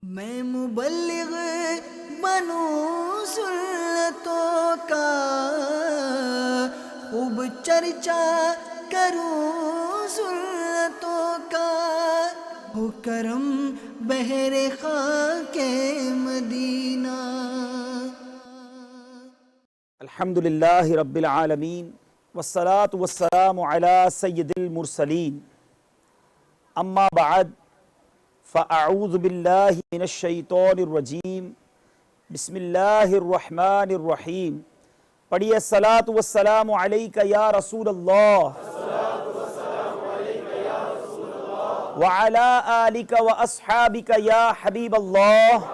میں مبلغ بنوں سنتوں کا، خوب چرچا کروں سنتوں کا، ہو کرم بہر خاک مدینہ۔ الحمدللہ رب العالمین والصلاة والسلام علی سید المرسلین، اما بعد فاعوذ باللہ من الشیطان الرجیم، بسم اللہ الرحمن الرحیم۔ پڑھیے الصلاة والسلام علیک یا رسول اللہ وعلی آلک واصحابک یا حبیب اللہ۔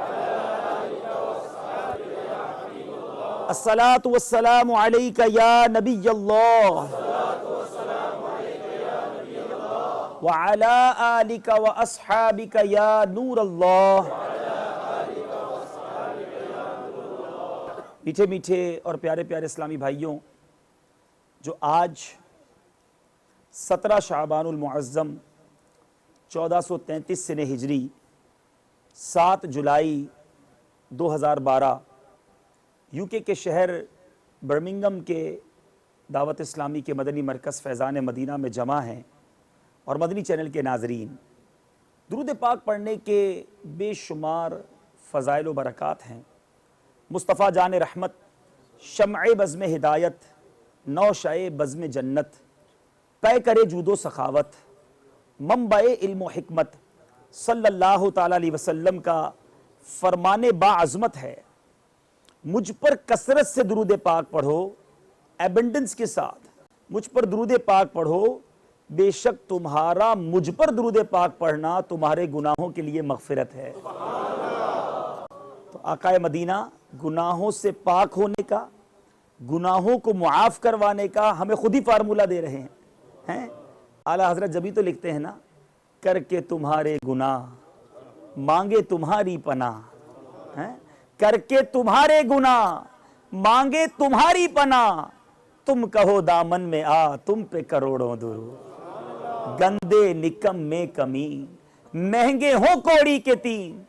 الصلاة والسلام علیک یا نبی اللہ وعلی آلک واصحابک یا نور اللہ۔ میٹھے میٹھے اور پیارے پیارے اسلامی بھائیوں، جو آج 17 شعبان المعظم 1433 سنہ ہجری 7 جولائی 2012 یو کے شہر برمنگم کے دعوت اسلامی کے مدنی مرکز فیضان مدینہ میں جمع ہیں، اور مدنی چینل کے ناظرین، درود پاک پڑھنے کے بے شمار فضائل و برکات ہیں۔ مصطفیٰ جان رحمت، شمع بزم ہدایت، نوشہ بزم جنت، پے کرے جود و سخاوت، منبع علم و حکمت، صلی اللہ تعالیٰ علیہ وسلم کا فرمان باعظمت ہے، مجھ پر کثرت سے درود پاک پڑھو، ایبنڈنس کے ساتھ مجھ پر درود پاک پڑھو، بے شک تمہارا مجھ پر درود پاک پڑھنا تمہارے گناہوں کے لیے مغفرت ہے۔ تو آقا مدینہ گناہوں سے پاک ہونے کا، گناہوں کو معاف کروانے کا ہمیں خود ہی فارمولہ دے رہے ہیں۔ اعلیٰ حضرت جبھی تو لکھتے ہیں نا، کر کے تمہارے گناہ مانگے تمہاری پناہ، کر کے تمہارے گناہ مانگے تمہاری پناہ، تم کہو دامن میں آ تم پہ کروڑوں درود، گندے نکم میں کمی مہنگے ہوں کوڑی کے تین،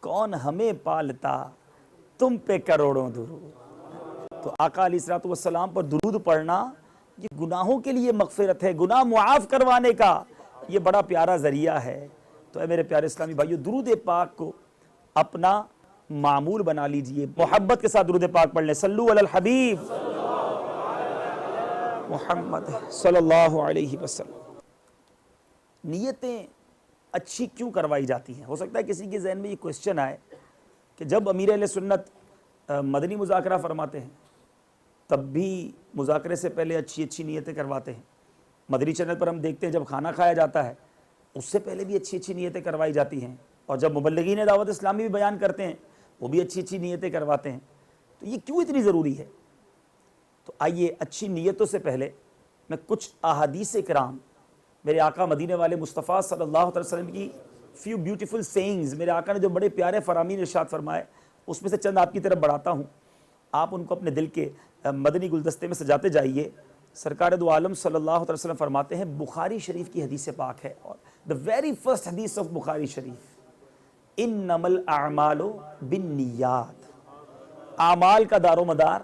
کون ہمیں پالتا تم پہ کروڑوں درود۔ تو آقا علیہ الصلوۃ والسلام پر درود پڑھنا یہ گناہوں کے لیے مغفرت ہے، گناہ معاف کروانے کا یہ بڑا پیارا ذریعہ ہے۔ تو اے میرے پیارے اسلامی بھائیو، درود پاک کو اپنا معمول بنا لیجئے، محبت کے ساتھ درود پاک پڑھ لیں۔ صلو علی الحبیب محمد صلی اللہ علیہ وسلم۔ نیتیں اچھی کیوں کروائی جاتی ہیں؟ ہو سکتا ہے کسی کے ذہن میں یہ کوسچن آئے کہ جب امیر اہل سنت مدنی مذاکرہ فرماتے ہیں تب بھی مذاکرے سے پہلے اچھی اچھی نیتیں کرواتے ہیں، مدنی چینل پر ہم دیکھتے ہیں جب کھانا کھایا جاتا ہے اس سے پہلے بھی اچھی اچھی نیتیں کروائی جاتی ہیں، اور جب مبلغین دعوت اسلامی بھی بیان کرتے ہیں وہ بھی اچھی اچھی نیتیں کرواتے ہیں۔ تو یہ کیوں اتنی ضروری ہے؟ تو آئیے اچھی نیتوں سے پہلے میں کچھ احادیث کرام، میرے آقا مدینے والے مصطفیٰ صلی اللہ علیہ وسلم کی فیو بیوٹیفل سینگز، میرے آقا نے جو بڑے پیارے فرامین ارشاد فرمائے اس میں سے چند آپ کی طرف بڑھاتا ہوں، آپ ان کو اپنے دل کے مدنی گلدستے میں سجاتے جائیے۔ سرکار دو عالم صلی اللہ علیہ وسلم فرماتے ہیں، بخاری شریف کی حدیث پاک ہے، اور the very first حدیث of بخاری شریف، انما الاعمال بالنیات، اعمال کا دار و مدار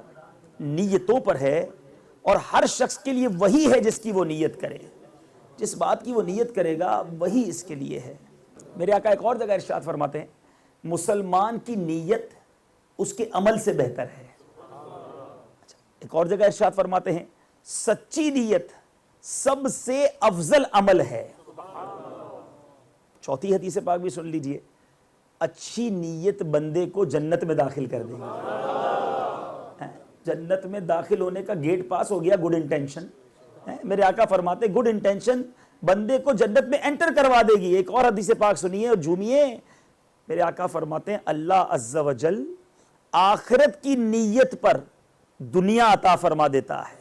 نیتوں پر ہے، اور ہر شخص کے لیے وہی ہے جس کی وہ نیت کرے، جس بات کی وہ نیت کرے گا وہی اس کے لیے ہے۔ میرے آقا ایک اور جگہ ارشاد فرماتے ہیں، مسلمان کی نیت اس کے عمل سے بہتر ہے۔ ایک اور جگہ ارشاد فرماتے ہیں، سچی نیت سب سے افضل عمل ہے۔ چوتھی حدیث پاک بھی سن لیجئے، اچھی نیت بندے کو جنت میں داخل کر دے گی۔ جنت میں داخل ہونے کا گیٹ پاس ہو گیا گڈ انٹینشن۔ میرے آقا فرماتے گڈ انٹینشن بندے کو جنت میں انٹر کروا دے گی۔ ایک اور حدیث پاک سنیے اور جھومیے، میرے آقا فرماتے ہیں اللہ عز و جل آخرت کی نیت پر دنیا عطا فرما دیتا ہے،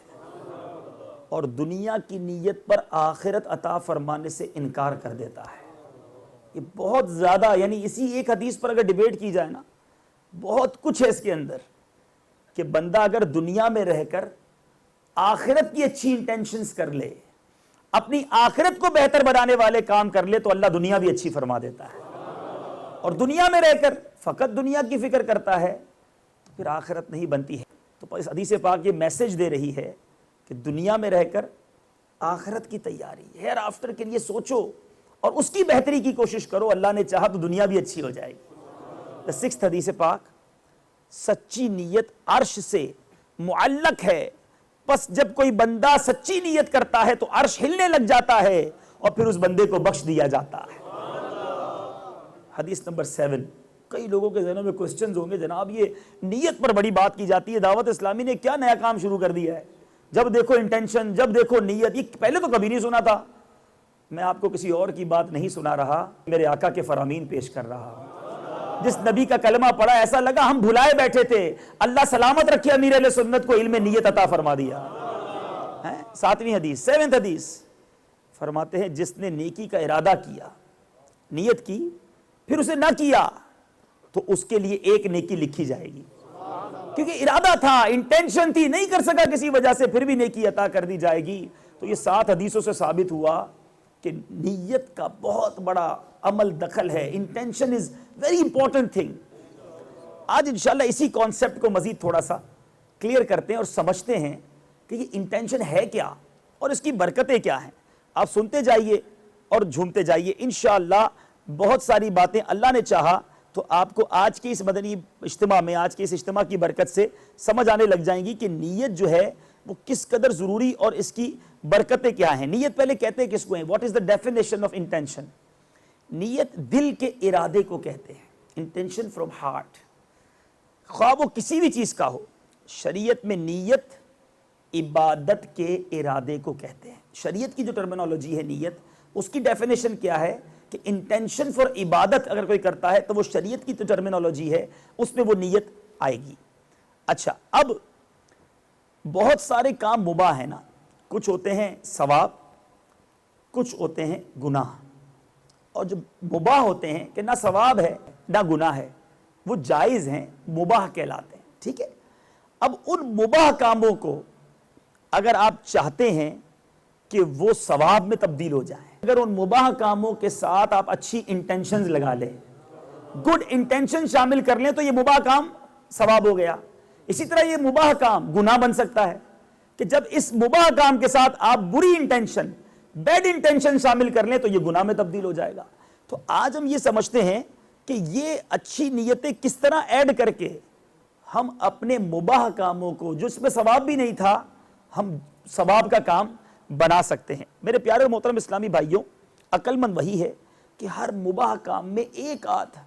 اور دنیا کی نیت پر آخرت عطا فرمانے سے انکار کر دیتا ہے۔ یہ بہت زیادہ، یعنی اسی ایک حدیث پر اگر ڈیبیٹ کی جائے نا، بہت کچھ ہے اس کے اندر، کہ بندہ اگر دنیا میں رہ کر آخرت کی اچھی انٹینشنز کر لے، اپنی آخرت کو بہتر بنانے والے کام کر لے تو اللہ دنیا بھی اچھی فرما دیتا ہے۔ اور دنیا میں رہ کر فقط دنیا کی فکر کرتا ہے تو پھر آخرت نہیں بنتی ہے. تو اس حدیث پاک یہ میسج دے رہی ہے کہ دنیا میں رہ کر آخرت کی تیاری، ہیئر آفٹر کے لیے سوچو اور اس کی بہتری کی کوشش کرو. اللہ نے چاہا تو دنیا بھی اچھی ہو جائے گی. The sixth حدیث پاک، سچی نیت عرش سے معلق ہے، پس جب کوئی بندہ سچی نیت کرتا ہے تو عرش ہلنے لگ جاتا ہے اور پھر اس بندے کو بخش دیا جاتا ہے. حدیث نمبر 7. کئی لوگوں کے ذہنوں میں کوسچنز ہوں گے، جناب یہ نیت پر بڑی بات کی جاتی ہے، دعوت اسلامی نے کیا نیا کام شروع کر دیا ہے؟ جب دیکھو انٹینشن، جب دیکھو نیت. یہ پہلے تو کبھی نہیں سنا تھا. میں آپ کو کسی اور کی بات نہیں سنا رہا، میرے آقا کے فرامین پیش کر رہا ہوں. جس نبی کا کلمہ پڑھا ایسا لگا ہم بھلائے بیٹھے تھے. اللہ سلامت رکھے امیر اہل سنت کو علم نیت عطا فرما دیا. 7ویں حدیث، 7th حدیث فرماتے ہیں جس نے نیکی کا ارادہ کیا، نیت کی، پھر اسے نہ کیا تو اس کے لیے ایک نیکی لکھی جائے گی. کیونکہ ارادہ تھا، انٹینشن تھی، نہیں کر سکا کسی وجہ سے، پھر بھی نیکی عطا کر دی جائے گی. تو یہ 7 حدیثوں سے ثابت ہوا کہ نیت کا بہت بڑا عمل دخل ہے. Intention is very important thing. آج انشاءاللہ اسی کانسیپٹ کو مزید تھوڑا سا کلیئر کرتے ہیں اور سمجھتے ہیں کہ یہ انٹینشن ہے کیا اور اس کی برکتیں کیا ہیں. آپ سنتے جائیے اور جھومتے جائیے. انشاءاللہ بہت ساری باتیں اللہ نے چاہا تو آپ کو آج کے اس مدنی اجتماع میں، آج کے اس اجتماع کی برکت سے سمجھ آنے لگ جائیں گی کہ نیت جو ہے وہ کس قدر ضروری اور اس کی برکتیں کیا ہیں. نیت پہلے کہتے ہیں کس کو ہیں؟ What is the definition of intention? نیت دل کے ارادے کو کہتے ہیں. انٹینشن فرام ہارٹ، خواہ وہ کسی بھی چیز کا ہو. شریعت میں نیت عبادت کے ارادے کو کہتے ہیں. شریعت کی جو ٹرمینالوجی ہے نیت، اس کی ڈیفینیشن کیا ہے کہ انٹینشن فار عبادت اگر کوئی کرتا ہے تو وہ شریعت کی جو ٹرمینالوجی ہے اس میں وہ نیت آئے گی. اچھا، اب بہت سارے کام مباح ہیں نا، کچھ ہوتے ہیں ثواب، کچھ ہوتے ہیں گناہ. اور جو مباح ہوتے ہیں کہ نہ ثواب ہے نہ گناہ ہے، وہ جائز ہیں، مباح کہلاتے ہیں. ٹھیک ہے. اب ان مباح کاموں کو اگر آپ چاہتے ہیں کہ وہ ثواب میں تبدیل ہو جائیں، اگر ان مباح کاموں کے ساتھ آپ اچھی انٹینشنز لگا لیں، گڈ انٹینشن شامل کر لیں، تو یہ مباح کام ثواب ہو گیا. اسی طرح یہ مباح کام گناہ بن سکتا ہے کہ جب اس مباح کام کے ساتھ آپ بری انٹینشن، بیڈ انٹینشن شامل کر لیں تو یہ گناہ میں تبدیل ہو جائے گا. تو آج ہم یہ سمجھتے ہیں کہ یہ اچھی نیتیں کس طرح ایڈ کر کے ہم اپنے مباح کاموں کو، جس میں ثواب بھی نہیں تھا، ہم ثواب کا کام بنا سکتے ہیں. میرے پیارے اور محترم اسلامی بھائیوں، عقل مند وہی ہے کہ ہر مباح کام میں ایک آدھ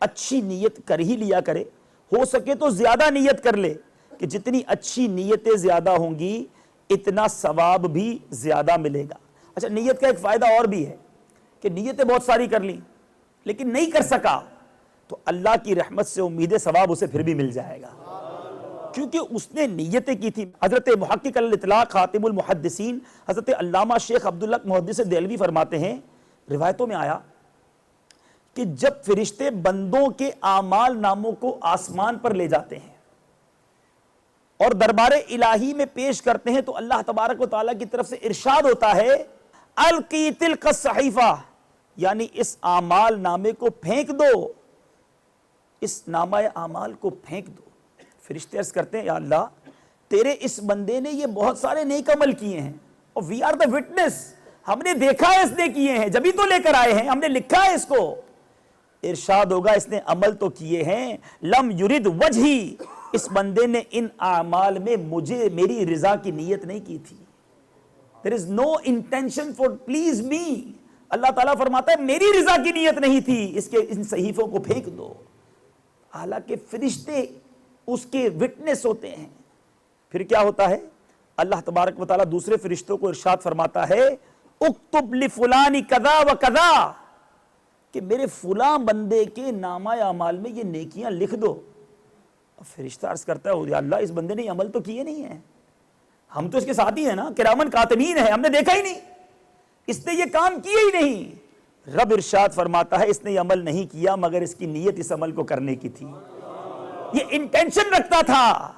اچھی نیت کر ہی لیا کرے. ہو سکے تو زیادہ نیت کر لے کہ جتنی اچھی نیتیں زیادہ ہوں گی اتنا ثواب بھی زیادہ ملے گا. اچھا، نیت کا ایک فائدہ اور بھی ہے کہ نیتیں بہت ساری کر لیں لیکن نہیں کر سکا تو اللہ کی رحمت سے امید ثواب اسے پھر بھی مل جائے گا، کیونکہ اس نے نیتیں کی تھی. حضرت محقق الاطلاق خاتم المحدثین حضرت علامہ شیخ عبداللہ محدث دہلوی فرماتے ہیں، روایتوں میں آیا کہ جب فرشتے بندوں کے اعمال ناموں کو آسمان پر لے جاتے ہیں اور دربار الہی میں پیش کرتے ہیں تو اللہ تبارک و تعالیٰ کی طرف سے ارشاد ہوتا ہے، القی تلک الصحیفہ، یعنی اس اعمال نامے کو پھینک دو، اس نامہ اعمال کو پھینک دو. فرشتے عرض کرتے ہیں، یا اللہ تیرے اس بندے نے یہ بہت سارے نیک عمل کیے ہیں اور وی آر دا وٹنس، ہم نے دیکھا ہے اس نے کیے ہیں، جبھی تو لے کر آئے ہیں، ہم نے لکھا ہے اس کو. ارشاد ہوگا اس نے عمل تو کیے ہیں، لم یرد وجہی، اس بندے نے ان اعمال میں مجھے، میری رضا کی نیت نہیں کی تھی. there is no intention for please me. اللہ تعالیٰ فرماتا ہے میری رضا کی نیت نہیں تھی، اس کے ان صحیفوں کو پھینک دو. حالانکہ فرشتے اس کے وٹنس ہوتے ہیں. پھر کیا ہوتا ہے؟ اللہ تبارک و تعالیٰ دوسرے فرشتوں کو ارشاد فرماتا ہے، اکتب لفلان کذا و کذا، کہ میرے فلاں بندے کے نامہ اعمال میں یہ نیکیاں لکھ دو. فرشتہ عرض کرتا ہے، یا اللہ اس بندے نے یہ عمل تو کیے نہیں ہیں، ہم تو اس کے ساتھ ہی ہیں نا، کرامن کاتبین ہیں، ہم نے دیکھا ہی نہیں، اس نے یہ کام کیے ہی نہیں. رب ارشاد فرماتا ہے اس نے یہ عمل نہیں کیا مگر اس کی نیت اس عمل کو کرنے کی تھی، یہ انٹینشن رکھتا تھا.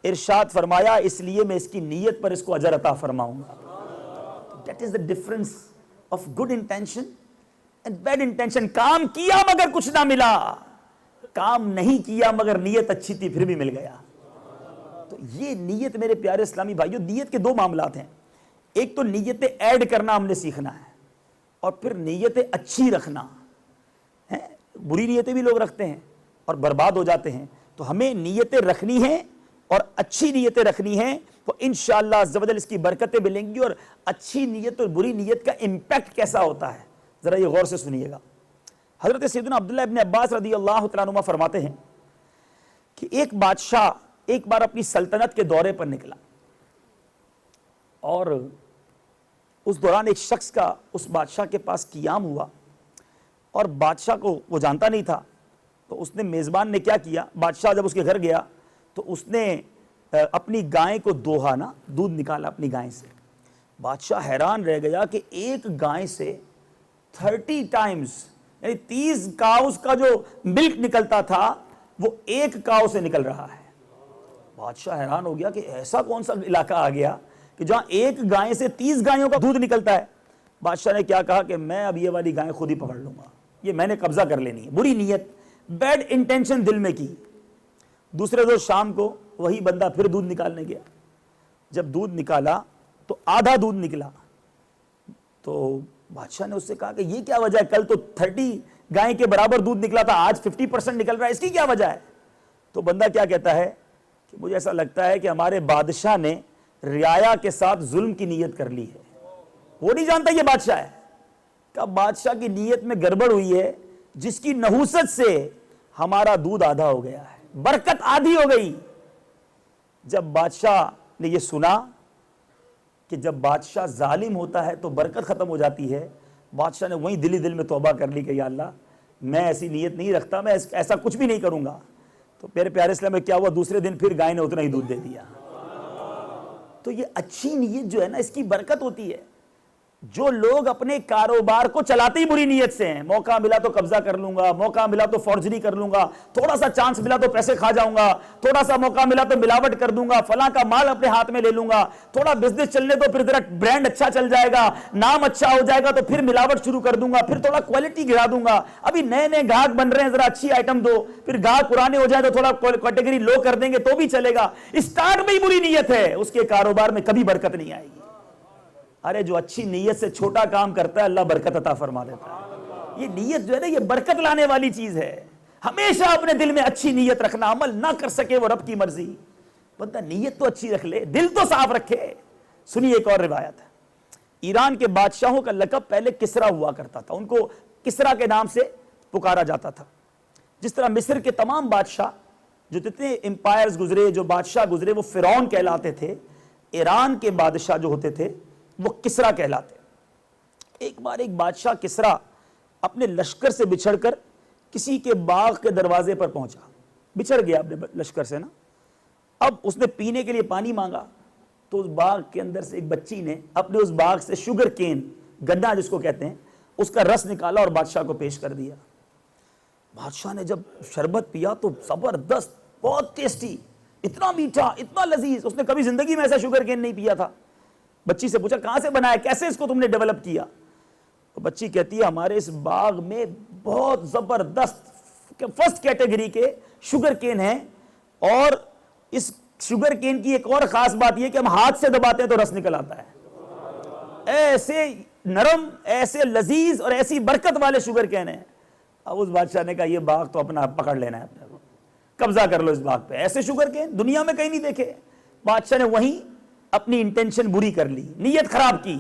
ارشاد فرمایا اس لیے میں اس کی نیت پر اس کو اجر عطا فرماؤں گا. That is the difference of good intention bad intention, کام کیا مگر کچھ نہ ملا, کام نہیں کیا مگر نیت اچھی تھی پھر بھی مل گیا. تو یہ نیت میرے پیارے اسلامی بھائیوں, نیت کے دو معاملات ہیں. ایک تو نیتیں ایڈ کرنا ہم نے سیکھنا ہے, اور پھر نیتیں اچھی رکھنا ہے. بری نیتیں بھی لوگ رکھتے ہیں اور برباد ہو جاتے ہیں. تو ہمیں نیتیں رکھنی ہیں اور اچھی نیتیں رکھنی ہیں, تو انشاءاللہ عز و جل اس کی برکتیں ملیں گی. اور اچھی نیت اور بری نیت کا امپیکٹ کیسا ہوتا ہے, ذرا یہ غور سے سنیے گا. حضرت سیدنا عبداللہ ابن عباس رضی اللہ تعالیٰ عنہما فرماتے ہیں کہ ایک بادشاہ ایک بار اپنی سلطنت کے دورے پر نکلا, اور اس دوران ایک شخص کا اس بادشاہ کے پاس قیام ہوا, اور بادشاہ کو وہ جانتا نہیں تھا. تو اس نے, میزبان نے کیا کیا, بادشاہ جب اس کے گھر گیا تو اس نے اپنی گائے کو دوہا نا, دودھ نکالا اپنی گائے سے. بادشاہ حیران رہ گیا کہ ایک گائے سے 30 ٹائمز یعنی 30 کاؤز کا جو ملک نکلتا تھا وہ ایک کاؤ سے نکل رہا ہے. بادشاہ حیران ہو گیا کہ ایسا کون سا علاقہ آ گیا کہ جہاں ایک گائے سے 30 گائیوں کا دودھ نکلتا ہے. بادشاہ نے کیا کہا کہ میں اب یہ والی گائے خود ہی پکڑ لوں گا, یہ میں نے قبضہ کر لینی ہے. بری نیت, بیڈ انٹینشن دل میں کی. دوسرے روز شام کو وہی بندہ پھر دودھ نکالنے گیا. جب دودھ نکالا تو آدھا دودھ نکلا. تو بادشاہ نے اس سے کہا کہ یہ کیا وجہ ہے, کل تو 30 گائے کے برابر دودھ نکلا تھا, آج 50% نکل رہا ہے, اس کی کیا وجہ ہے؟ تو بندہ کیا کہتا ہے کہ مجھے ایسا لگتا ہے کہ ہمارے بادشاہ نے رعایا کے ساتھ ظلم کی نیت کر لی ہے. وہ نہیں جانتا یہ بادشاہ ہے. کہ بادشاہ کی نیت میں گڑبڑ ہوئی ہے, جس کی نحوست سے ہمارا دودھ آدھا ہو گیا ہے, برکت آدھی ہو گئی. جب بادشاہ نے یہ سنا کہ جب بادشاہ ظالم ہوتا ہے تو برکت ختم ہو جاتی ہے, بادشاہ نے وہیں دل ہی دل میں توبہ کر لی کہ یا اللہ میں ایسی نیت نہیں رکھتا, میں ایسا کچھ بھی نہیں کروں گا. تو میرے پیارے اسلام میں کیا ہوا, دوسرے دن پھر گائے نے اتنا ہی دودھ دے دیا. تو یہ اچھی نیت جو ہے نا, اس کی برکت ہوتی ہے. جو لوگ اپنے کاروبار کو چلاتے ہی بری نیت سے ہیں, موقع ملا تو قبضہ کر لوں گا, موقع ملا تو فورجری کر لوں گا, تھوڑا سا چانس ملا تو پیسے کھا جاؤں گا, تھوڑا سا موقع ملا تو ملاوٹ کر دوں گا, فلاں کا مال اپنے ہاتھ میں لے لوں گا, تھوڑا بزنس چلنے تو پھر ذرا برانڈ اچھا چل جائے گا, نام اچھا ہو جائے گا تو پھر ملاوٹ شروع کر دوں گا, پھر تھوڑا کوالٹی گرا دوں گا, ابھی نئے نئے گاہک بن رہے ہیں ذرا اچھی آئٹم دو, پھر گاہک پرانے ہو جائے تو تھوڑا کیٹیگری لو کر دیں گے تو بھی چلے گا. اسٹارٹ میں ہی بری نیت ہے, اس کے کاروبار میں کبھی برکت نہیں آئے گی. ارے جو اچھی نیت سے چھوٹا کام کرتا ہے اللہ برکت عطا فرما دیتا ہے. یہ نیت جو ہے نا, یہ برکت لانے والی چیز ہے. ہمیشہ اپنے دل میں اچھی نیت رکھنا, عمل نہ کر سکے وہ رب کی مرضی. بندہ نیت تو اچھی رکھ لے, دل تو صاف رکھے. سنیے ایک اور روایت ہے. ایران کے بادشاہوں کا لقب پہلے کسرا ہوا کرتا تھا, ان کو کسرا کے نام سے پکارا جاتا تھا. جس طرح مصر کے تمام بادشاہ جو جتنے امپائرز گزرے, جو بادشاہ گزرے وہ فرعون کہلاتے تھے, ایران کے بادشاہ جو ہوتے تھے وہ کسرا کہلاتے. ایک بار ایک بادشاہ کسرا اپنے لشکر سے بچھڑ کر کسی کے باغ کے دروازے پر پہنچا, بچھڑ گیا اپنے لشکر سے نا. اب اس نے پینے کے لیے پانی مانگا تو اس باغ کے اندر سے ایک بچی نے اپنے اس باغ سے شوگر کین, گنا جس کو کہتے ہیں, اس کا رس نکالا اور بادشاہ کو پیش کر دیا. بادشاہ نے جب شربت پیا تو زبردست, بہت ٹیسٹی, اتنا میٹھا, اتنا لذیذ, اس نے کبھی زندگی میں ایسا شوگر کین نہیں پیا تھا. بچی سے پوچھا کہاں سے بنایا, کیسے اس کو تم نے ڈیولپ کیا؟ تو بچی کہتی ہے ہمارے اس باغ میں بہت زبردست فرسٹ کیٹیگری کے شوگر کین ہیں, اور اس شوگر کین کی ایک اور خاص بات یہ کہ ہم ہاتھ سے دباتے ہیں تو رس نکل آتا ہے. ایسے نرم, ایسے لذیذ اور ایسی برکت والے شوگر کین ہیں. اب اس بادشاہ نے کہا یہ باغ تو اپنا پکڑ لینا ہے, اپنے کو قبضہ کر لو اس باغ پہ. ایسے شوگر کین دنیا میں کہیں نہیں دیکھے. بادشاہ نے وہیں اپنی انٹینشن بری کر لی, نیت خراب کی.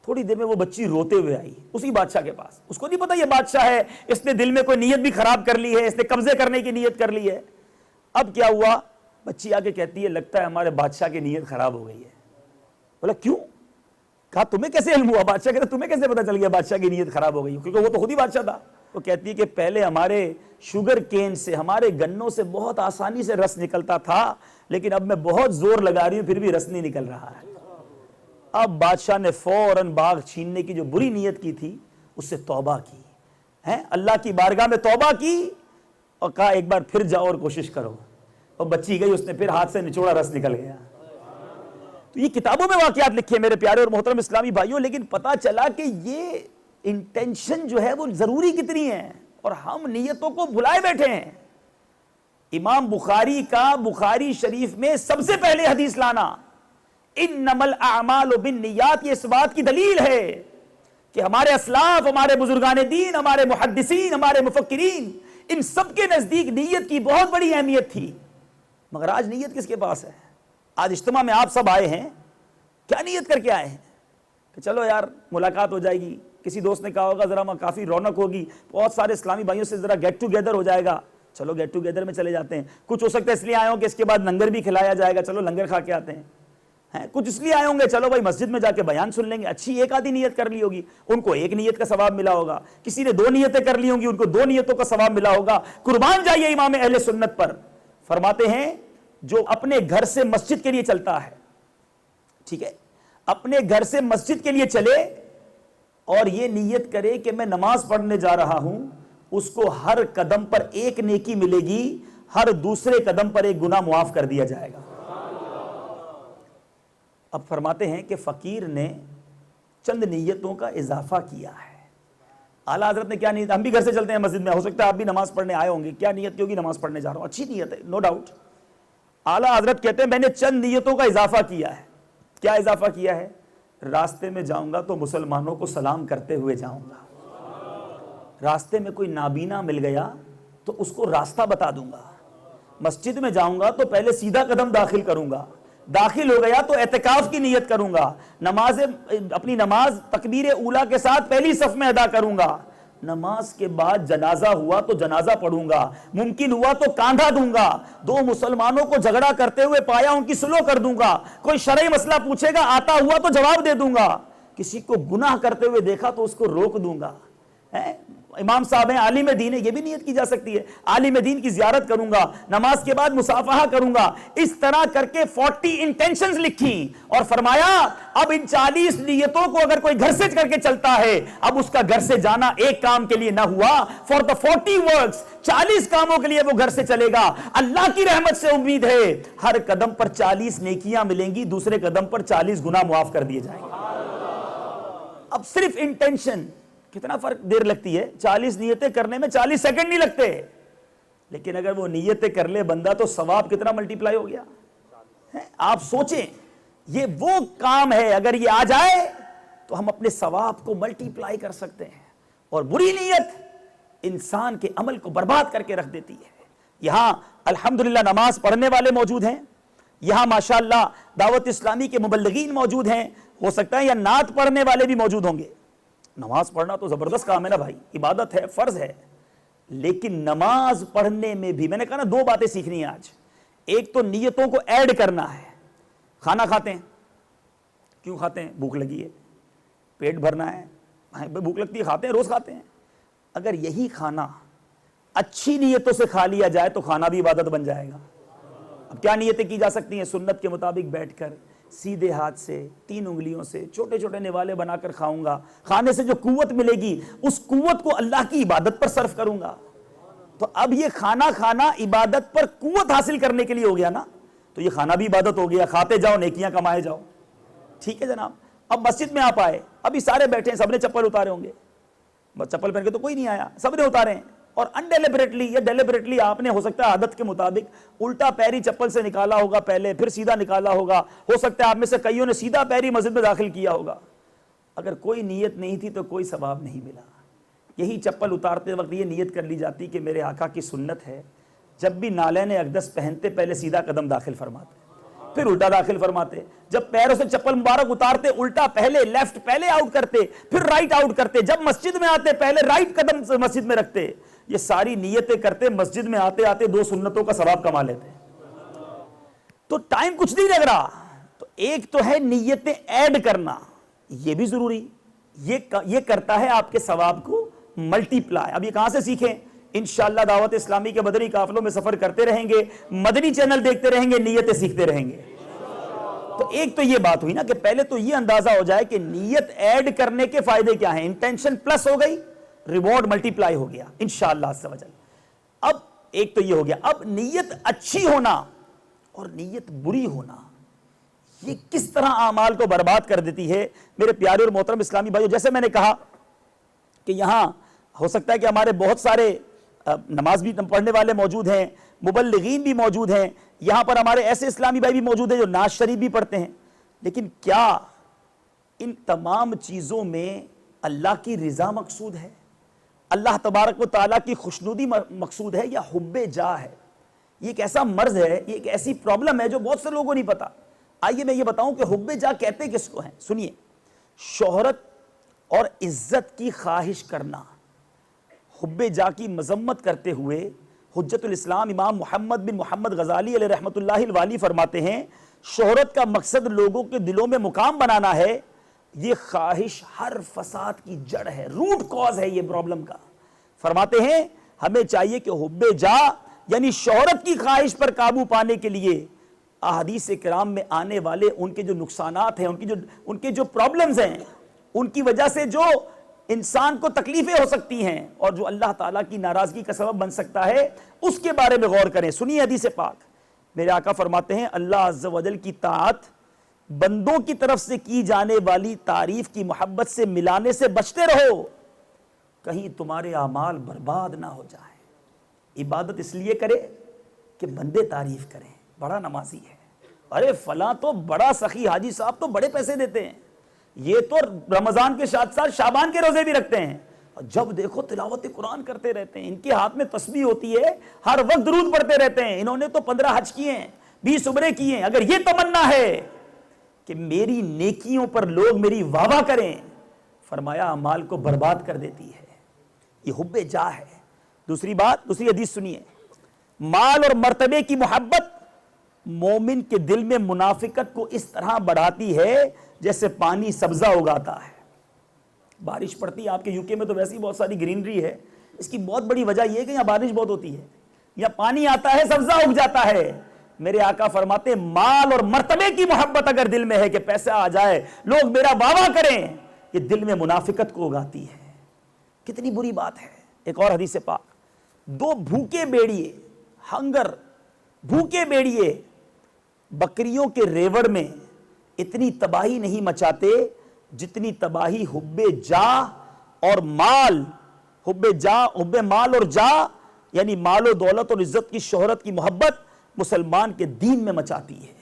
تھوڑی دیر میں وہ بچی روتے ہوئے آئی اسی بادشاہ کے پاس. اس کو نہیں پتا یہ بادشاہ ہے, اس نے دل میں کوئی نیت بھی خراب کر لی ہے, اس نے قبضے کرنے کی نیت کر لی ہے. اب کیا ہوا, بچی آ کے کہتی ہے لگتا ہے ہمارے بادشاہ کی نیت خراب ہو گئی ہے. بولا کیوں؟ کہا تمہیں کیسے علم ہوا؟ بادشاہ کہتا تمہیں کیسے پتا چل گیا بادشاہ کی نیت خراب ہو گئی؟ کیونکہ وہ تو خود ہی بادشاہ تھا. وہ کہتی ہے کہ پہلے ہمارے شوگر کین سے, ہمارے گنوں سے بہت آسانی سے رس نکلتا تھا, لیکن اب میں بہت زور لگا رہی ہوں پھر بھی رس نہیں نکل رہا ہے. اب بادشاہ نے فوراً باغ چھیننے کی جو بری نیت کی تھی اس سے توبہ کی, اللہ کی بارگاہ میں توبہ کی, اور کہا ایک بار پھر جاؤ اور کوشش کرو. اور بچی گئی, اس نے پھر ہاتھ سے نچوڑا, رس نکل گیا. تو یہ کتابوں میں واقعات لکھے میرے پیارے اور محترم اسلامی بھائیوں, لیکن پتا چلا کہ یہ انٹینشن جو ہے وہ ضروری کتنی ہے، اور ہم نیتوں کو بھلائے بیٹھے ہیں۔ امام بخاری کا بخاری شریف میں سب سے پہلے حدیث لانا انما الاعمال بالنیات، یہ اس بات کی دلیل ہے کہ ہمارے اسلاف، ہمارے بزرگان دین، ہمارے محدثین، ہمارے مفکرین، ان سب کے نزدیک نیت کی بہت بڑی اہمیت تھی۔ مگر آج نیت کس کے پاس ہے؟ آج اجتماع میں آپ سب آئے ہیں، کیا نیت کر کے آئے ہیں؟ کہ چلو یار ملاقات ہو جائے گی، کسی دوست نے کہا ہوگا ذرا کافی رونق ہوگی، بہت سارے اسلامی بھائیوں سے ذرا گیٹ ٹو گیدر ہو جائے گا، چلو گیٹ ٹو گیدر میں چلے جاتے ہیں۔ کچھ ہو سکتا ہے اس لیے آئے ہوں کہ اس کے بعد لنگر بھی کھلایا جائے گا، چلو لنگر کھا کے آتے ہیں۔ کچھ اس لیے آئے ہوں گے چلو بھائی مسجد میں جا کے بیان سن لیں گے، اچھی ایک آدھی نیت کر لی ہوگی، ان کو ایک نیت کا ثواب ملا ہوگا، کسی نے 2 نیتیں کر لی ہوں گی، ان کو 2 نیتوں کا ثواب ملا ہوگا۔ قربان جائیے امام اہل سنت پر، فرماتے ہیں جو اپنے گھر سے مسجد کے لیے چلتا ہے، ٹھیک ہے، اپنے گھر سے مسجد کے لیے چلے اور یہ نیت کرے کہ میں نماز پڑھنے جا رہا ہوں، اس کو ہر قدم پر 1 نیکی ملے گی، ہر دوسرے قدم پر 1 گناہ معاف کر دیا جائے گا۔ اب فرماتے ہیں کہ فقیر نے چند نیتوں کا اضافہ کیا ہے۔ اعلیٰ حضرت نے کیا نیت؟ ہم بھی گھر سے چلتے ہیں مسجد میں، ہو سکتا ہے آپ بھی نماز پڑھنے آئے ہوں گے، کیا نیت کی ہوگی؟ نماز پڑھنے جا رہا ہوں، اچھی نیت ہے، نو ڈاؤٹ۔ اعلیٰ حضرت کہتے ہیں میں نے چند نیتوں کا اضافہ کیا ہے۔ کیا اضافہ کیا ہے؟ راستے میں جاؤں گا تو مسلمانوں کو سلام کرتے ہوئے جاؤں گا، راستے میں کوئی نابینا مل گیا تو اس کو راستہ بتا دوں گا، مسجد میں جاؤں گا تو پہلے سیدھا قدم داخل کروں گا، داخل ہو گیا تو اعتکاف کی نیت کروں گا، اپنی نماز تکبیر اولیٰ کے ساتھ پہلی صف میں ادا کروں گا، نماز کے بعد جنازہ ہوا تو جنازہ پڑھوں گا، ممکن ہوا تو کاندھا دوں گا، 2 مسلمانوں کو جھگڑا کرتے ہوئے پایا ان کی صلح کر دوں گا، کوئی شرعی مسئلہ پوچھے گا آتا ہوا تو جواب دے دوں گا، کسی کو گناہ کرتے ہوئے دیکھا تو اس کو روک دوں گا۔ امام صاحب ہیں عالم دین ہے، یہ بھی نیت کی جا سکتی ہے، عالم دین کی زیارت کروں گا، نماز کے بعد مصافحہ کروں گا۔ اس طرح کر کے 40 انٹینشنز لکھی اور فرمایا اب ان 40 نیتوں کو اگر کوئی گھر سے کر کے چلتا ہے، اب اس کا گھر سے جانا ایک کام کے لیے نہ ہوا، فار دا 40 ورکس، 40 کاموں کے لیے وہ گھر سے چلے گا۔ اللہ کی رحمت سے امید ہے ہر قدم پر 40 نیکیاں ملیں گی، دوسرے قدم پر 40 گناہ معاف کر دیے جائیں گے۔ اب صرف انٹینشن کتنا فرق دیر لگتی ہے، 40 نیتیں کرنے میں 40 سیکنڈ نہیں لگتے، لیکن اگر وہ نیتیں کر لے بندہ تو ثواب کتنا ملٹی پلائی ہو گیا۔ آپ سوچیں یہ وہ کام ہے اگر یہ آ جائے تو ہم اپنے ثواب کو ملٹی پلائی کر سکتے ہیں، اور بری نیت انسان کے عمل کو برباد کر کے رکھ دیتی ہے۔ یہاں الحمدللہ نماز پڑھنے والے موجود ہیں، یہاں ماشاءاللہ دعوت اسلامی کے مبلغین موجود ہیں، ہو سکتا ہے یا نعت پڑھنے والے بھی موجود ہوں گے۔ نماز پڑھنا تو زبردست کام ہے نا بھائی، عبادت ہے، فرض ہے، لیکن نماز پڑھنے میں بھی میں نے کہا نا 2 باتیں سیکھنی ہیں آج۔ ایک تو نیتوں کو ایڈ کرنا ہے۔ کھانا کھاتے ہیں، کیوں کھاتے ہیں؟ بھوک لگی ہے، پیٹ بھرنا ہے، بھوک لگتی ہے کھاتے ہیں، روز کھاتے ہیں۔ اگر یہی کھانا اچھی نیتوں سے کھا لیا جائے تو کھانا بھی عبادت بن جائے گا۔ اب کیا نیتیں کی جا سکتی ہیں؟ سنت کے مطابق بیٹھ کر سیدھے ہاتھ سے 3 انگلیوں سے چھوٹے چھوٹے نوالے بنا کر کھاؤں گا، کھانے سے جو قوت ملے گی اس قوت کو اللہ کی عبادت پر صرف کروں گا۔ تو اب یہ کھانا کھانا عبادت پر قوت حاصل کرنے کے لیے ہو گیا نا، تو یہ کھانا بھی عبادت ہو گیا، کھاتے جاؤ نیکیاں کمائے جاؤ، ٹھیک ہے جناب۔ اب مسجد میں آپ آئے، ابھی سارے بیٹھے ہیں، سب نے چپل اتارے ہوں گے، بس چپل پہن کے تو کوئی نہیں آیا، سب نے اتارے ہیں، اور انڈیلیبریٹلی یا ڈیلیبریٹلی آپ نے ہو سکتا ہے عادت کے مطابق الٹا پیری چپل سے نکالا ہوگا پہلے، پھر سیدھا نکالا ہوگا، ہو سکتا ہے آپ میں سے کئیوں نے سیدھا پیری مسجد میں داخل کیا ہوگا۔ اگر کوئی نیت نہیں تھی تو کوئی ثواب نہیں ملا۔ یہی چپل اتارتے وقت یہ نیت کر لی جاتی کہ میرے آقا کی سنت ہے جب بھی نالین اقدس پہنتے پہلے سیدھا قدم داخل فرماتے، پھر الٹا داخل فرماتے، جب پیروں سے چپل مبارک اتارتے الٹا پہلے، لیفٹ پہلے آؤٹ کرتے، پھر رائٹ آؤٹ کرتے، جب مسجد میں آتے پہلے رائٹ قدم سے مسجد میں رکھتے۔ یہ ساری نیتیں کرتے، مسجد میں آتے آتے 2 سنتوں کا ثواب کما لیتے، تو ٹائم کچھ نہیں لگ رہا۔ تو ایک تو ہے نیتیں ایڈ کرنا، یہ بھی ضروری، یہ کرتا ہے آپ کے ثواب کو ملٹی پلائی۔ اب یہ کہاں سے سیکھیں؟ انشاءاللہ دعوت اسلامی کے مدنی قافلوں میں سفر کرتے رہیں گے، مدنی چینل دیکھتے رہیں گے، نیتیں سیکھتے رہیں گے۔ تو ایک تو یہ بات ہوئی نا کہ پہلے تو یہ اندازہ ہو جائے کہ نیت ایڈ کرنے کے فائدے کیا ہیں، انٹینشن پلس ہو گئی، ریوارڈ ملٹی پلائی ہو گیا انشاءاللہ عز و جل۔ اب ایک تو یہ ہو گیا، اب نیت اچھی ہونا اور نیت بری ہونا یہ کس طرح اعمال کو برباد کر دیتی ہے۔ میرے پیارے اور محترم اسلامی بھائیو، جیسے میں نے کہا کہ یہاں ہو سکتا ہے کہ ہمارے بہت سارے نماز بھی پڑھنے والے موجود ہیں، مبلغین بھی موجود ہیں، یہاں پر ہمارے ایسے اسلامی بھائی بھی موجود ہیں جو نعت شریف بھی پڑھتے ہیں، لیکن کیا ان تمام چیزوں میں اللہ کی رضا مقصود ہے، اللہ تبارک و تعالیٰ کی خوشنودی مقصود ہے، یا حب جاہ ہے؟ یہ ایک ایسا مرض ہے، یہ ایک ایسی پرابلم ہے جو بہت سے لوگوں کو نہیں پتا۔ آئیے میں یہ بتاؤں کہ حب جاہ کہتے کس کو ہیں۔ سنیے، شہرت اور عزت کی خواہش کرنا۔ حب جاہ کی مذمت کرتے ہوئے حجت الاسلام امام محمد بن محمد غزالی علیہ رحمۃ اللہ الوالی فرماتے ہیں، شہرت کا مقصد لوگوں کے دلوں میں مقام بنانا ہے، یہ خواہش ہر فساد کی جڑ ہے، روٹ کاز ہے یہ پرابلم کا۔ فرماتے ہیں ہمیں چاہیے کہ حب جاہ یعنی شہرت کی خواہش پر قابو پانے کے لیے احادیث کرام میں آنے والے ان کے جو نقصانات ہیں، ان کے جو پرابلمز ہیں، ان کی وجہ سے جو انسان کو تکلیفیں ہو سکتی ہیں اور جو اللہ تعالیٰ کی ناراضگی کا سبب بن سکتا ہے، اس کے بارے میں غور کریں۔ سنیے حدیث پاک، میرے آقا فرماتے ہیں اللہ عز و جل کی طاعت بندوں کی طرف سے کی جانے والی تعریف کی محبت سے ملانے سے بچتے رہو، کہیں تمہارے اعمال برباد نہ ہو جائیں۔ عبادت اس لیے کرے کہ بندے تعریف کریں، بڑا نمازی ہے، ارے فلاں تو بڑا سخی، حاجی صاحب تو بڑے پیسے دیتے ہیں، یہ تو رمضان کے ساتھ ساتھ شعبان کے روزے بھی رکھتے ہیں، جب دیکھو تلاوت قرآن کرتے رہتے ہیں، ان کے ہاتھ میں تسبیح ہوتی ہے، ہر وقت درود پڑھتے رہتے ہیں، انہوں نے تو 15 حج کیے ہیں، 20 عمرے کیے ہیں۔ اگر یہ تمنا ہے کہ میری نیکیوں پر لوگ میری واہ واہ کریں، فرمایا اعمال کو برباد کر دیتی ہے، یہ حب جاہ ہے۔ دوسری بات، دوسری حدیث سنیے، مال اور مرتبے کی محبت مومن کے دل میں منافقت کو اس طرح بڑھاتی ہے جیسے پانی سبزہ اگاتا ہے۔ بارش پڑتی ہے، آپ کے یوکے میں تو ویسے ہی بہت ساری گرینری ہے، اس کی بہت بڑی وجہ یہ ہے کہ یہاں بارش بہت ہوتی ہے، یہاں پانی آتا ہے، سبزہ اگ جاتا ہے۔ میرے آقا فرماتے ہیں مال اور مرتبے کی محبت اگر دل میں ہے کہ پیسہ آ جائے، لوگ میرا واہ واہ کریں، یہ دل میں منافقت کو اگاتی ہے۔ کتنی بری بات ہے۔ ایک اور حدیث پاک، دو بھوکے بیڑیے، ہنگر، بھوکے بیڑیے بکریوں کے ریوڑ میں اتنی تباہی نہیں مچاتے جتنی تباہی حب جاہ اور مال، حب مال اور جاہ یعنی مال و دولت اور عزت کی، شہرت کی محبت مسلمان کے دین میں مچاتی ہے۔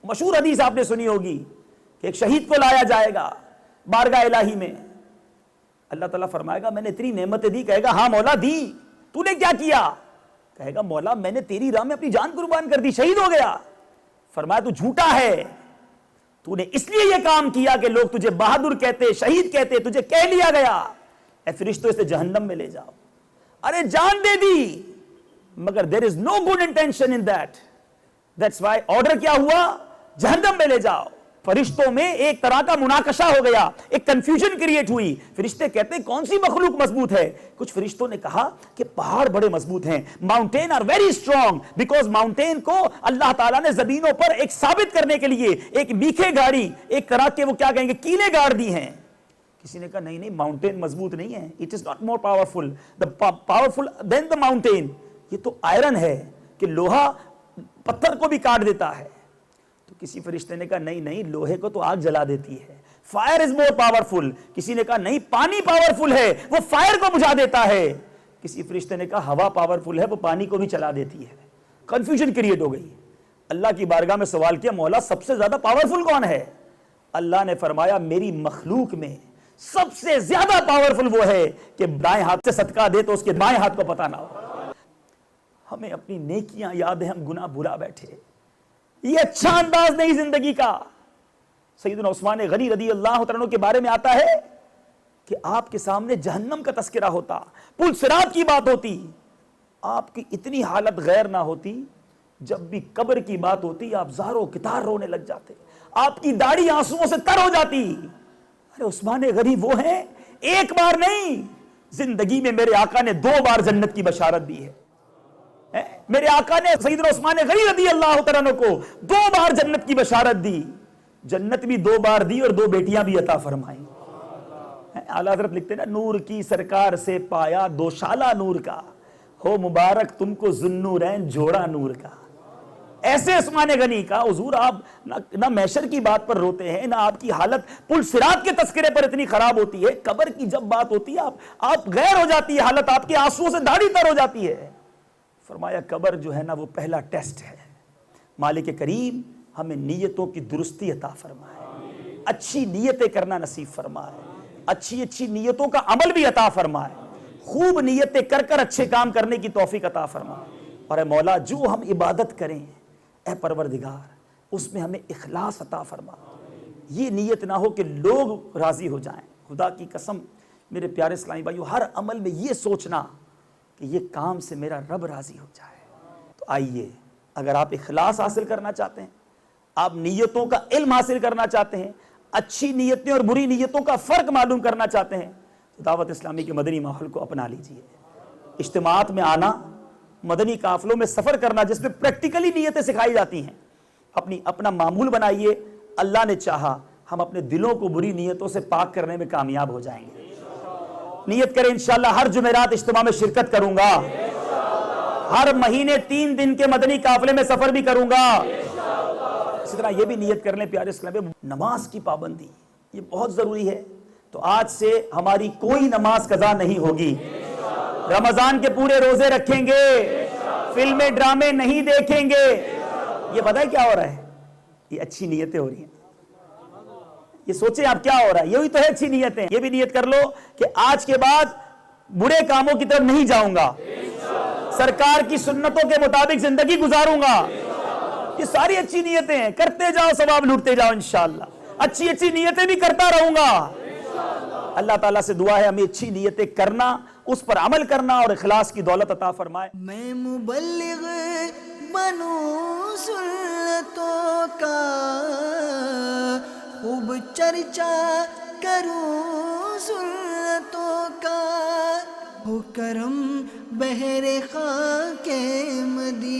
مشہور حدیث آپ نے سنی ہوگی کہ ایک شہید کو لایا جائے گا بارگاہ الہی میں، اللہ تعالیٰ فرمائے گا میں نے اتنی نعمتیں دی، کہے گا ہاں مولا دی، تو نے کیا کیا؟ کہے گا مولا میں نے تیری راہ میں اپنی جان قربان کر دی، شہید ہو گیا۔ فرمایا تو جھوٹا ہے، تو نے اس لیے یہ کام کیا کہ لوگ تجھے بہادر کہتے، شہید کہتے، تجھے کہہ لیا گیا اے فرشتوں اسے جہنم میں لے جاؤ۔ ارے جان دے دی، مگر there is no good intention in that. That's why order کیا ہوا؟ جہنم میں لے جاؤ۔ فرشتوں میں ایک طرح کا مناقشہ ہو گیا، ایک کنفیوژن کریٹ ہوئی۔ فرشتے کہتے ہیں کون سی مخلوق مضبوط ہے؟ کچھ فرشتوں نے کہا کہ پہاڑ بڑے مضبوط ہیں، mountain are very strong, because mountain کو اللہ تعالیٰ نے زمینوں پر ایک ثابت کرنے کے لیے ایک میخے گاڑی، ایک طرح کے وہ کیا کہیں گے کیلیں گاڑ دی ہیں۔ کسی نے کہا نہیں نہیں ماؤنٹین مضبوط نہیں ہے، it is not more powerful powerful then the mountain, یہ تو آئرن ہے کہ لوہا پتھر کو بھی کاٹ دیتا ہے۔ تو کسی فرشتے نے کہا نہیں نہیں لوہے کو تو آگ جلا دیتی ہے، فائر از مور پاورفل۔ کسی نے کہا نہیں پانی پاورفل ہے، وہ فائر کو بجھا دیتا ہے۔ کسی فرشتے نے کہا ہوا پاورفل ہے، وہ پانی کو بھی چلا دیتی ہے۔ کنفیوژن کریٹ ہو گئی۔ اللہ کی بارگاہ میں سوال کیا مولا سب سے زیادہ پاورفل کون ہے؟ اللہ نے فرمایا میری مخلوق میں سب سے زیادہ پاورفل وہ ہے کہ دائیں ہاتھ سے صدقہ دے تو اس کے بائیں ہاتھ کو پتہ نہ ہو۔ ہمیں اپنی نیکیاں یاد ہیں، ہم گناہ بھلا بیٹھے، یہ اچھا انداز نہیں زندگی کا۔ سیدنا عثمان غنی رضی اللہ عنہ کے بارے میں آتا ہے کہ آپ کے سامنے جہنم کا تذکرہ ہوتا، پل صراط کی بات ہوتی، آپ کی اتنی حالت غیر نہ ہوتی، جب بھی قبر کی بات ہوتی آپ زاروں کتار رونے لگ جاتے، آپ کی داڑھی آنسوؤں سے تر ہو جاتی۔ ارے عثمان غنی وہ ہیں، ایک بار نہیں، زندگی میں میرے آقا نے 2 بار جنت کی بشارت دی ہے۔ میرے آقا نے سیدنا عثمان غنی رضی اللہ عنہ کو 2 بار جنت کی بشارت دی، جنت بھی 2 بار دی اور 2 بیٹیاں بھی عطا فرمائیں۔ اعلیٰ حضرت لکھتے ہیں نا نور کی سرکار سے پایا دوشالہ نور کا، ہو مبارک تم کو ذوالنورین جوڑا نور کا۔ ایسے عثمان غنی کا حضور آپ نہ محشر کی بات پر روتے ہیں، نہ آپ کی حالت پل صراط کے تذکرے پر اتنی خراب ہوتی ہے، قبر کی جب بات ہوتی ہے آپ غیر ہو جاتی ہے، حالت آپ کے آنسوؤں سے دھاڑی تر ہو جاتی ہے۔ فرمایا قبر جو ہے نا وہ پہلا ٹیسٹ ہے، مالک کریم ہمیں نیتوں کی درستی عطا فرمائے، اچھی نیتیں کرنا نصیب فرمائے، اچھی نیتوں کا عمل بھی عطا فرمائے، خوب نیتیں کر کر اچھے کام کرنے کی توفیق عطا فرمائے۔ اور اے مولا جو ہم عبادت کریں اے پروردگار اس میں ہمیں اخلاص عطا فرما، یہ نیت نہ ہو کہ لوگ راضی ہو جائیں۔ خدا کی قسم میرے پیارے اسلامی بھائیو، ہر عمل میں یہ سوچنا کہ یہ کام سے میرا رب راضی ہو جائے۔ تو آئیے، اگر آپ اخلاص حاصل کرنا چاہتے ہیں، آپ نیتوں کا علم حاصل کرنا چاہتے ہیں، اچھی نیتیں اور بری نیتوں کا فرق معلوم کرنا چاہتے ہیں، تو دعوت اسلامی کے مدنی ماحول کو اپنا لیجئے۔ اجتماعات میں آنا، مدنی قافلوں میں سفر کرنا جس میں پریکٹیکلی نیتیں سکھائی جاتی ہیں، اپنا معمول بنائیے۔ اللہ نے چاہا ہم اپنے دلوں کو بری نیتوں سے پاک کرنے میں کامیاب ہو جائیں گے۔ نیت کریں انشاءاللہ ہر جمعرات اجتماع میں شرکت کروں گا، ہر مہینے 3 دن کے مدنی قافلے میں سفر بھی کروں گا۔ اسی طرح یہ بھی نیت کر لیں پیارے اسلام، نماز کی پابندی یہ بہت ضروری ہے۔ تو آج سے ہماری کوئی نماز قضا نہیں ہوگی، رمضان کے پورے روزے رکھیں گے، فلمیں ڈرامے نہیں دیکھیں گے۔ یہ پتہ ہے کیا ہو رہا ہے؟ یہ اچھی نیتیں ہو رہی ہیں۔ یہ سوچیں آپ کیا ہو رہا ہے، یہی تو ہے اچھی نیتیں۔ یہ بھی نیت کر لو کہ آج کے بعد برے کاموں کی طرف نہیں جاؤں گا، سرکار کی سنتوں کے مطابق زندگی گزاروں گا۔ یہ ساری اچھی نیتیں ہیں، کرتے جاؤ ثواب لوٹتے جاؤ انشاءاللہ۔ اچھی نیتیں بھی کرتا رہوں گا۔ اللہ تعالیٰ سے دعا ہے ہمیں اچھی نیتیں کرنا، اس پر عمل کرنا اور اخلاص کی دولت عطا فرمائے۔ میں مبلغ بنوں سنتوں کا، خوب چرچا کروں سنتوں کا، ہو کرم بہر خاک مدینہ۔